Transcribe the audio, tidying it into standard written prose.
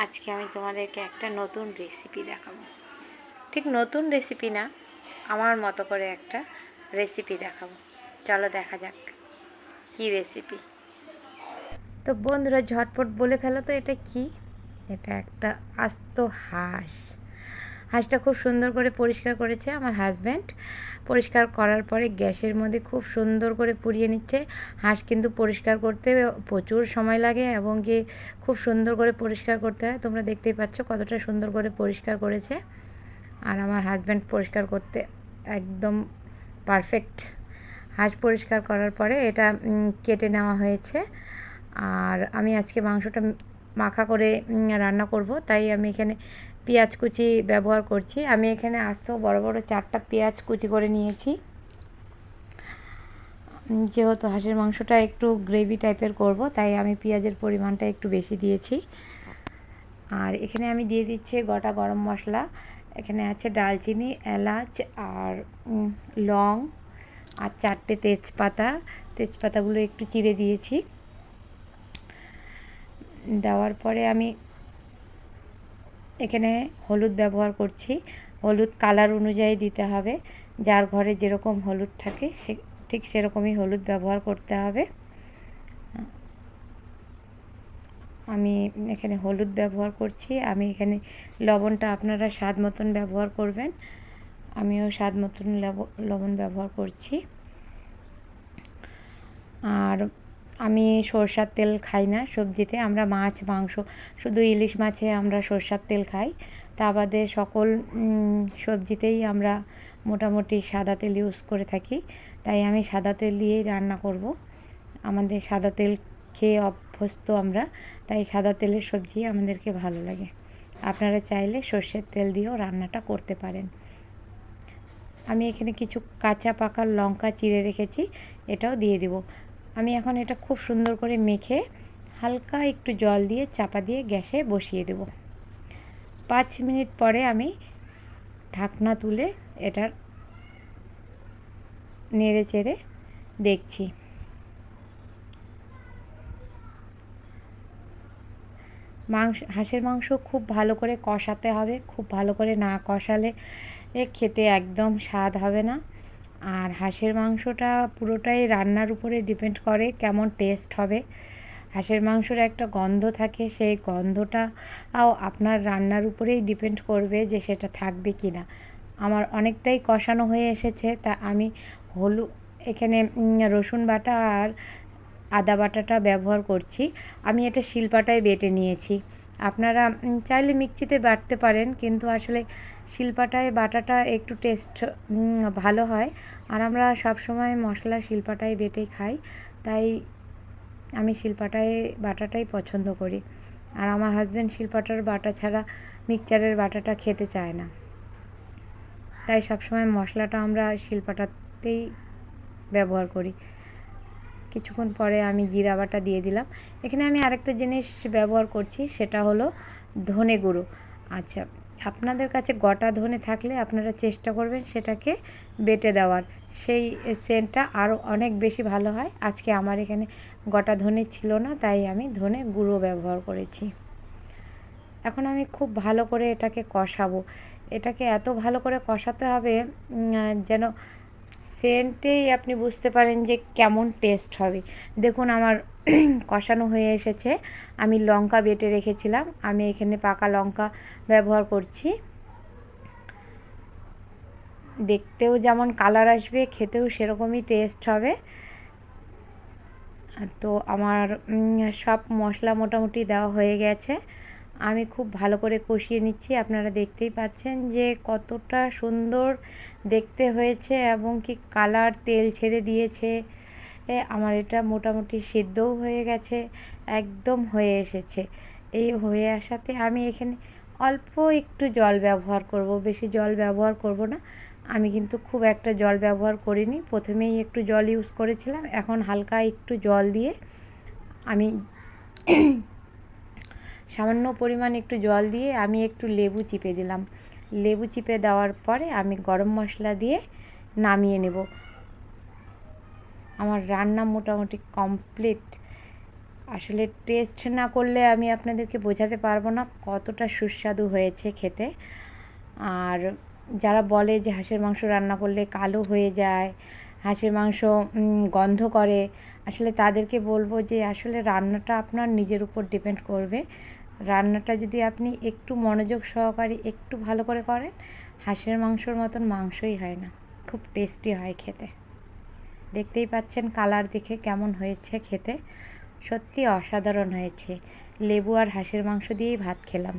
আজকে আমি তোমাদেরকে একটা নতুন রেসিপি দেখাবো। ঠিক নতুন রেসিপি না, আমার মতো করে একটা রেসিপি দেখাবো। চলো দেখা যাক কি রেসিপি। তো বন্ধুরা, ঝটপট বলে ফেলো তো এটা কি। এটা একটা আস্ত হাঁস। হাঁসটা খুব সুন্দর করে পরিষ্কার করেছে আমার হাজব্যান্ড। পরিষ্কার করার পরে গ্যাসের মধ্যে খুব সুন্দর করে পুড়িয়ে নিচ্ছে। হাঁস কিন্তু পরিষ্কার করতে প্রচুর সময় লাগে এবং কি খুব সুন্দর করে পরিষ্কার করতে হয়। তোমরা দেখতেই পাচ্ছ কতটা সুন্দর করে পরিষ্কার করেছে। আর আমার হাজব্যান্ড পরিষ্কার করতে একদম পারফেক্ট। হাঁস পরিষ্কার করার পরে এটা কেটে নেওয়া হয়েছে। আর আমি আজকে মাংসটা মাখা করে রান্না করব, তাই আমি এখানে পেঁয়াজ কুচি ব্যবহার করছি। আমি এখানে আস্ত বড় বড় 4টা পেঁয়াজ কুচি করে নিয়েছি। যেহেতু হাঁসের মাংসটা একটু গ্রেভি টাইপের করব, তাই আমি পেঁয়াজের পরিমাণটা একটু বেশি দিয়েছি। আর এখানে আমি দিয়ে দিচ্ছি গোটা গরম মশলা। এখানে আছে ডালচিনি, এলাচ আর লং আর 4টে তেজপাতা। তেজপাতাগুলো একটু চিড়ে দিয়েছি। দেওয়ার পরে আমি এখানে হলুদ ব্যবহার করছি। হলুদ কালার অনুযায়ী দিতে হবে। যার ঘরে যেরকম হলুদ থাকে সে ঠিক সেরকমই হলুদ ব্যবহার করতে হবে। আমি এখানে হলুদ ব্যবহার করছি। আমি এখানে লবণটা আপনারা স্বাদ মতন ব্যবহার করবেন। আমিও স্বাদ মতন লবণ ব্যবহার করছি। আর আমি সরষার তেল খাই না সবজিতে। আমরা মাছ মাংস শুধু ইলিশ মাছে আমরা সরষার তেল খাই। তা বাদে সকল সবজিতেই আমরা মোটামুটি সাদা তেল ইউজ করে থাকি। তাই আমি সাদা তেল দিয়েই রান্না করব। আমাদের সাদা তেল খেয়ে অভ্যস্ত আমরা, তাই সাদা তেলের সবজি আমাদেরকে ভালো লাগে। আপনারা চাইলে সর্ষের তেল দিয়েও রান্নাটা করতে পারেন। আমি এখানে কিছু কাঁচা পাকা লঙ্কা চিড়ে রেখেছি, এটাও দিয়ে দেব। আমি এখন এটা খুব সুন্দর করে মেখে হালকা একটু জল দিয়ে চাপা দিয়ে গ্যাসে বসিয়ে দেব। 5 মিনিট পরে আমি ঢাকনা তুলে এটার নেড়ে চেড়ে দেখছি। হাঁসের মাংস খুব ভালো করে কষাতে হবে। খুব ভালো করে না কষালে খেতে একদম স্বাদ হবে না। আর হাঁসের মাংসটা পুরোটাই রান্নার উপরে ডিপেন্ড করে কেমন টেস্ট হবে। হাঁসের মাংসের একটা গন্ধ থাকে, সেই গন্ধটাও আপনার রান্নার উপরেই ডিপেন্ড করবে যে সেটা থাকবে কি না। আমার অনেকটাই কষানো হয়ে এসেছে, তা আমি এখানে রসুন বাটা আর আদা বাটাটা ব্যবহার করছি। আমি এটা শিলপাটায় বেটে নিয়েছি। আপনারা চাইলে মিক্সিতে বাটতে পারেন, কিন্তু আসলে শিলপাটায় বাটাটা একটু টেস্ট ভালো হয়। আর আমরা সবসময় মশলা শিলপাটায় বেটেই খাই, তাই আমি শিলপাটায় বাটাটাই পছন্দ করি। আর আমার হাজব্যান্ড শিলপাটার বাটা ছাড়া মিক্সচারের বাটাটা খেতে চায় না, তাই সবসময় মশলাটা আমরা শিলপাটাতেই ব্যবহার করি। কিছুক্ষণ পরে আমি জিরা বাটা দিয়ে দিলাম। এখানে আমি আরেকটা জিনিস ব্যবহার করছি, সেটা হলো ধনে গুঁড়ো। আচ্ছা, আপনাদের কাছে গোটা ধনে থাকলে আপনারা চেষ্টা করবেন সেটাকে বেটে দেওয়ার, সেই সেন্টটা আরও অনেক বেশি ভালো হয়। আজকে আমার এখানে গোটা ধনে ছিল না, তাই আমি ধনে গুঁড়ো ব্যবহার করেছি। এখন আমি খুব ভালো করে এটাকে কষাবো। এটাকে এত ভালো করে কষাতে হবে যেন সেন্টেই আপনি বুঝতে পারেন যে কেমন টেস্ট হবে। দেখুন আমার কষানো হয়ে এসেছে। আমি লঙ্কা বেটে রেখেছিলাম, আমি এখানে পাকা লঙ্কা ব্যবহার করছি। দেখতেও যেমন কালার আসবে, খেতেও সেরকমই টেস্ট হবে। তো আমার সব মশলা মোটামুটি দেওয়া হয়ে গেছে। আমি খুব ভালো করে কষিয়ে নিচ্ছি। আপনারা দেখতেই পাচ্ছেন যে কতটা সুন্দর দেখতে হয়েছে এবং কি কালার তেল ছেড়ে দিয়েছে। আমার এটা মোটামুটি সিদ্ধও হয়ে গেছে, একদম হয়ে এসেছে। এই হয়ে আসাতে আমি এখানে অল্প একটু জল ব্যবহার করব, বেশি জল ব্যবহার করব না। আমি কিন্তু খুব একটা জল ব্যবহার করিনি, প্রথমেই একটু জল ইউজ করেছিলাম, এখন হালকা একটু জল দিয়ে আমি সামান্য পরিমাণ একটু জল দিয়ে আমি একটু লেবু চিপে দিলাম। লেবু চিপে দেওয়ার পরে আমি গরম মশলা দিয়ে নামিয়ে নেব। আমার রান্না মোটামুটি কমপ্লিট। আসলে টেস্ট না করলে আমি আপনাদেরকে বোঝাতে পারবো না কতটা সুস্বাদু হয়েছে খেতে। আর যারা বলে যে হাঁসের মাংস রান্না করলে কালো হয়ে যায়, হাঁসের মাংস গন্ধ করে, আসলে তাদেরকে বলবো যে আসলে রান্নাটা আপনার নিজের উপর ডিপেন্ড করবে। রান্নাটা যদি আপনি একটু মনোযোগ সহকারে একটু ভালো করে করেন, হাঁসের মাংসর মতন মাংসই হয় না, খুব টেস্টি হয় খেতে। দেখতেই পাচ্ছেন কালার দেখে কেমন হয়েছে খেতে, সত্যি অসাধারণ হয়েছে। লেবু আর হাঁসের মাংস দিয়েই ভাত খেলাম।